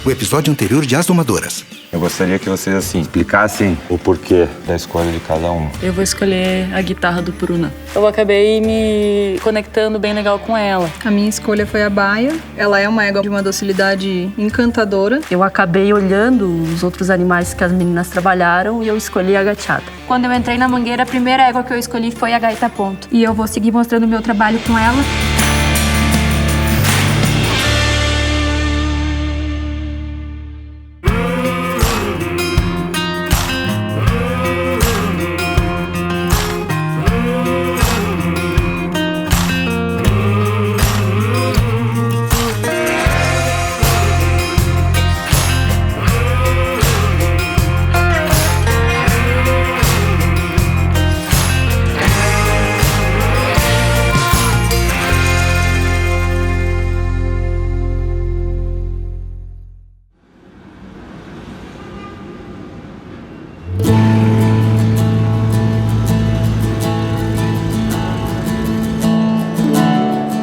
o episódio anterior de As Domadoras. Eu gostaria que vocês, assim, explicassem o porquê da escolha de cada um. Eu vou escolher a guitarra do Puruna. Eu acabei me conectando bem legal com ela. A minha escolha foi a Baia. Ela é uma égua de uma docilidade encantadora. Eu acabei olhando os outros animais que as meninas trabalharam e eu escolhi a Gachata. Quando eu entrei na Mangueira, a primeira égua que eu escolhi foi a Gaita Ponto. E eu vou seguir mostrando o meu trabalho com ela.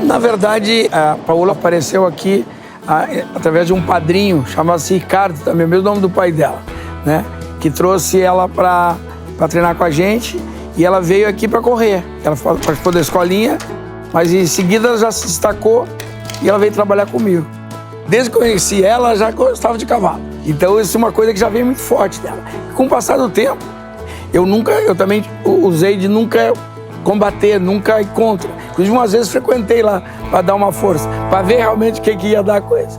Na verdade, a Paola apareceu aqui através de um padrinho, chamado-se Ricardo, também, o mesmo nome do pai dela, né? Que trouxe ela para treinar com a gente e ela veio aqui para correr. Ela participou da escolinha, mas em seguida ela já se destacou e ela veio trabalhar comigo. Desde que eu conheci ela, já gostava de cavalo. Então isso é uma coisa que já veio muito forte dela. Com o passar do tempo, eu também usei de nunca combater, nunca ir contra. Inclusive, umas vezes frequentei lá para dar uma força, para ver realmente o que ia dar a coisa.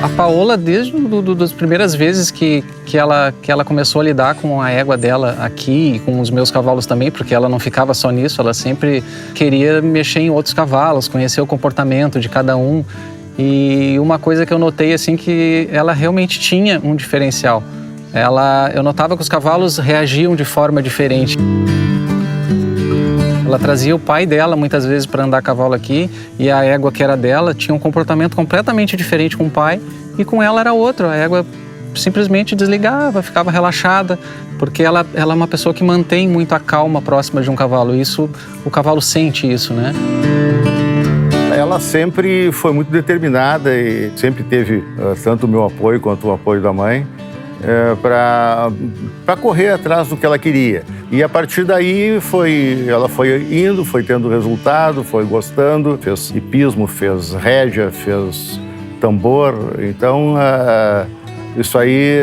A Paola, desde das primeiras vezes que ela começou a lidar com a égua dela aqui e com os meus cavalos também, porque ela não ficava só nisso, ela sempre queria mexer em outros cavalos, conhecer o comportamento de cada um. E uma coisa que eu notei, assim, que ela realmente tinha um diferencial. Eu notava que os cavalos reagiam de forma diferente. Ela trazia o pai dela muitas vezes para andar a cavalo aqui e a égua que era dela tinha um comportamento completamente diferente com o pai e com ela era outro. A égua simplesmente desligava, ficava relaxada, porque ela é uma pessoa que mantém muito a calma próxima de um cavalo. Isso, o cavalo sente isso, né? Ela sempre foi muito determinada e sempre teve tanto o meu apoio quanto o apoio da mãe. Para correr atrás do que ela queria. E a partir daí ela foi indo, foi tendo resultado, foi gostando, fez hipismo, fez rédea, fez tambor. Então, isso aí,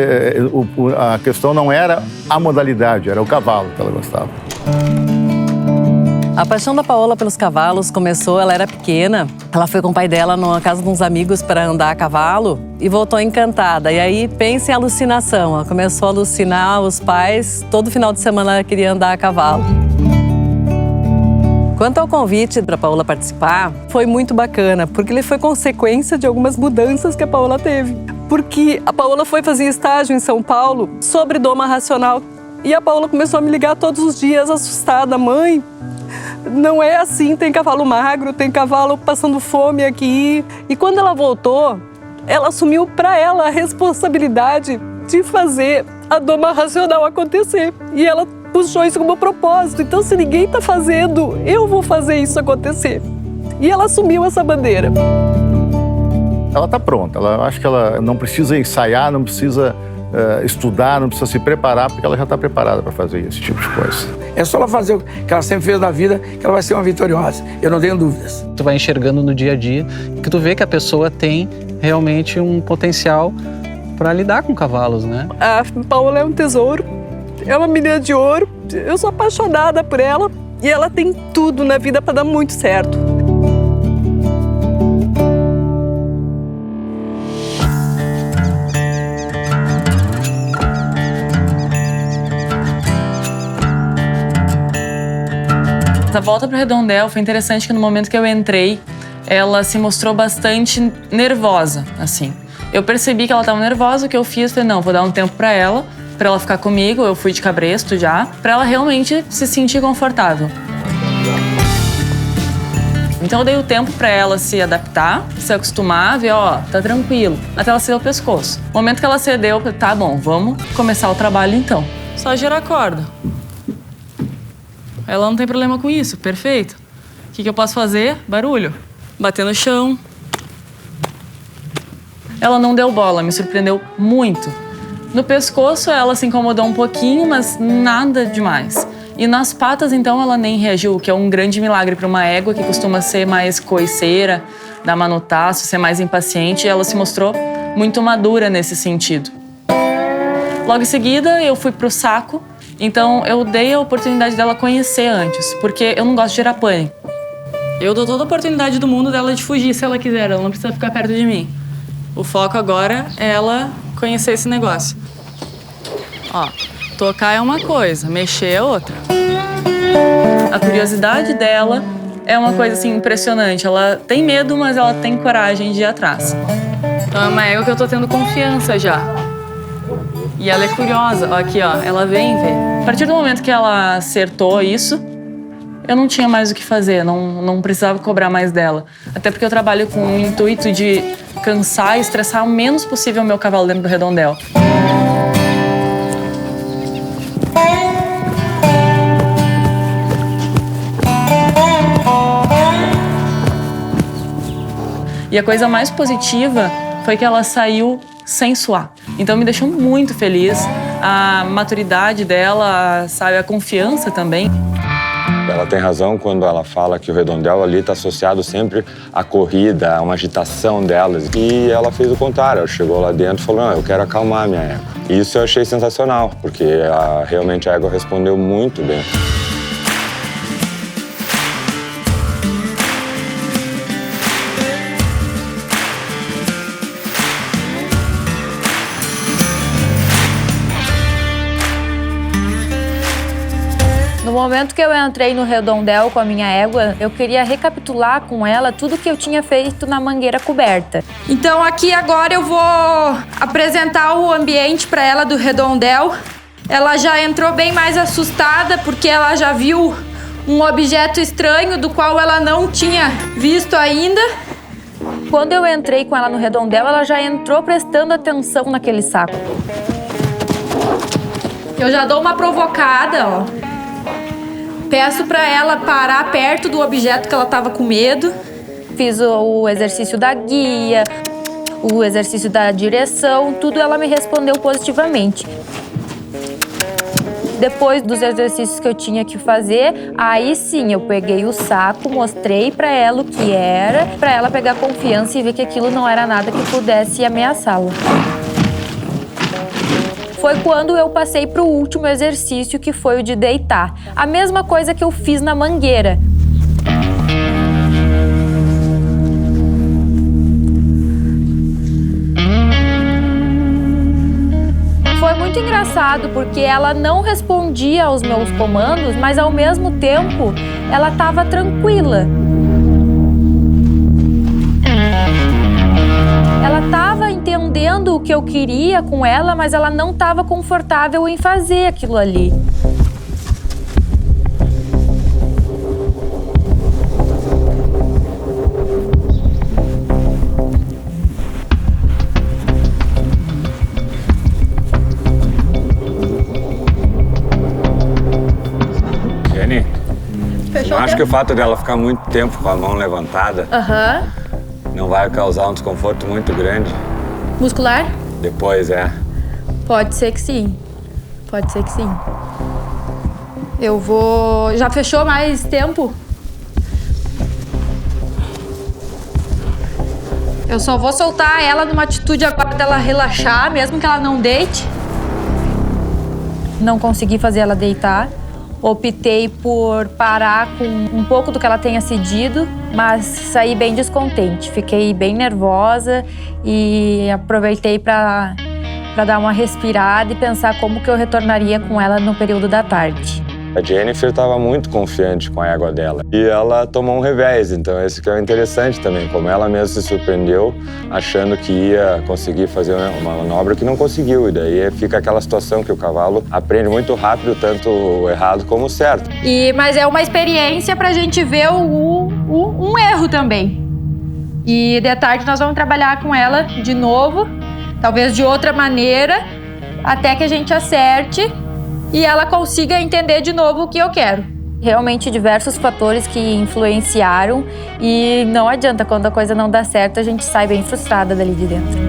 a questão não era a modalidade, era o cavalo que ela gostava. A paixão da Paola pelos cavalos começou, ela era pequena. Ela foi com o pai dela na casa de uns amigos para andar a cavalo e voltou encantada. E aí, pensa em alucinação. Ela começou a alucinar os pais. Todo final de semana ela queria andar a cavalo. Quanto ao convite para a Paola participar, foi muito bacana, porque ele foi consequência de algumas mudanças que a Paola teve. Porque a Paola foi fazer estágio em São Paulo sobre doma racional. E a Paola começou a me ligar todos os dias, assustada. Mãe, não é assim, tem cavalo magro, tem cavalo passando fome aqui. E quando ela voltou, ela assumiu para ela a responsabilidade de fazer a doma racional acontecer. E ela puxou isso como propósito. Então, se ninguém está fazendo, eu vou fazer isso acontecer. E ela assumiu essa bandeira. Ela está pronta. Acho que ela não precisa ensaiar, não precisa estudar, não precisa se preparar, porque ela já está preparada para fazer esse tipo de coisa. É só ela fazer o que ela sempre fez na vida, que ela vai ser uma vitoriosa. Eu não tenho dúvidas. Tu vai enxergando no dia a dia que tu vê que a pessoa tem realmente um potencial para lidar com cavalos, né? A Paola é um tesouro, é uma menina de ouro. Eu sou apaixonada por ela e ela tem tudo na vida para dar muito certo. A volta para o Redondel foi interessante que no momento que eu entrei, ela se mostrou bastante nervosa, assim. Eu percebi que ela estava nervosa, o que eu fiz, falei, não, vou dar um tempo para ela ficar comigo, eu fui de cabresto já, para ela realmente se sentir confortável. Então eu dei o tempo para ela se adaptar, se acostumar, ver, ó, tá tranquilo, até ela ceder o pescoço. No momento que ela cedeu, eu falei, tá bom, vamos começar o trabalho então. Só girar a corda. Ela não tem problema com isso, perfeito. que eu posso fazer? Barulho. Bater no chão. Ela não deu bola, me surpreendeu muito. No pescoço ela se incomodou um pouquinho, mas nada demais. E nas patas, então, ela nem reagiu, o que é um grande milagre para uma égua que costuma ser mais coiceira, dar manutaço, ser mais impaciente. E ela se mostrou muito madura nesse sentido. Logo em seguida, eu fui pro saco. Então, eu dei a oportunidade dela conhecer antes, porque eu não gosto de gerar pânico. Eu dou toda a oportunidade do mundo dela de fugir, se ela quiser. Ela não precisa ficar perto de mim. O foco agora é ela conhecer esse negócio. Ó, tocar é uma coisa, mexer é outra. A curiosidade dela é uma coisa assim impressionante. Ela tem medo, mas ela tem coragem de ir atrás. Então é uma égua que eu tô tendo confiança já. E ela é curiosa. Ó, aqui, ó, ela vem ver. A partir do momento que ela acertou isso, eu não tinha mais o que fazer, não precisava cobrar mais dela. Até porque eu trabalho com o intuito de cansar e estressar o menos possível o meu cavalo dentro do redondel. E a coisa mais positiva foi que ela saiu sem suar. Então me deixou muito feliz. A maturidade dela, sabe, a confiança também. Ela tem razão quando ela fala que o redondel ali está associado sempre à corrida, a uma agitação delas. E ela fez o contrário, ela chegou lá dentro e falou, não, eu quero acalmar a minha égua. E isso eu achei sensacional, porque realmente a égua respondeu muito bem. No momento que eu entrei no redondel com a minha égua, eu queria recapitular com ela tudo que eu tinha feito na mangueira coberta. Então aqui agora eu vou apresentar o ambiente para ela do redondel. Ela já entrou bem mais assustada porque ela já viu um objeto estranho do qual ela não tinha visto ainda. Quando eu entrei com ela no redondel, ela já entrou prestando atenção naquele saco. Eu já dou uma provocada, ó. Peço para ela parar perto do objeto que ela estava com medo. Fiz o exercício da guia, o exercício da direção, tudo ela me respondeu positivamente. Depois dos exercícios que eu tinha que fazer, aí sim eu peguei o saco, mostrei para ela o que era, para ela pegar confiança e ver que aquilo não era nada que pudesse ameaçá-la. Foi quando eu passei para o último exercício, que foi o de deitar. A mesma coisa que eu fiz na mangueira. Foi muito engraçado, porque ela não respondia aos meus comandos, mas ao mesmo tempo ela estava tranquila. Ela estava entendendo o que eu queria com ela, mas ela não estava confortável em fazer aquilo ali. Jenny, Fechou eu acho que o fato dela ficar muito tempo com a mão levantada não vai causar um desconforto muito grande. Muscular? Depois, Pode ser que sim. Pode ser que sim. Eu vou... Já fechou mais tempo? Eu só vou soltar ela numa atitude agora dela relaxar, mesmo que ela não deite. Não consegui fazer ela deitar. Optei por parar com um pouco do que ela tenha cedido, mas saí bem descontente. Fiquei bem nervosa e aproveitei para dar uma respirada e pensar como que eu retornaria com ela no período da tarde. A Jennifer estava muito confiante com a égua dela e ela tomou um revés, então esse que é interessante também, como ela mesma se surpreendeu achando que ia conseguir fazer uma manobra que não conseguiu, e daí fica aquela situação que o cavalo aprende muito rápido, tanto o errado como o certo. Mas é uma experiência pra gente ver um erro também. E de tarde nós vamos trabalhar com ela de novo, talvez de outra maneira, até que a gente acerte e ela consiga entender de novo o que eu quero. Realmente diversos fatores que influenciaram e não adianta, quando a coisa não dá certo, a gente sai bem frustrada dali de dentro.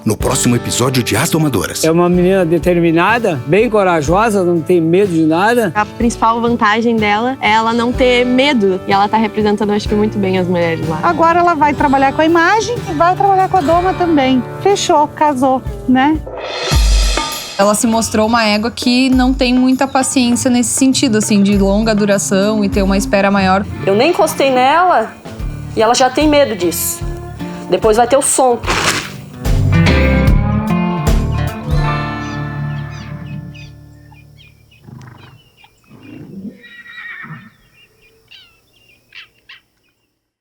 No próximo episódio de As Domadoras. É uma menina determinada, bem corajosa, não tem medo de nada. A principal vantagem dela é ela não ter medo. E ela tá representando, acho que, muito bem as mulheres lá. Agora ela vai trabalhar com a imagem e vai trabalhar com a doma também. Fechou, casou, né? Ela se mostrou uma égua que não tem muita paciência nesse sentido, assim, de longa duração e ter uma espera maior. Eu nem encostei nela e ela já tem medo disso. Depois vai ter o som.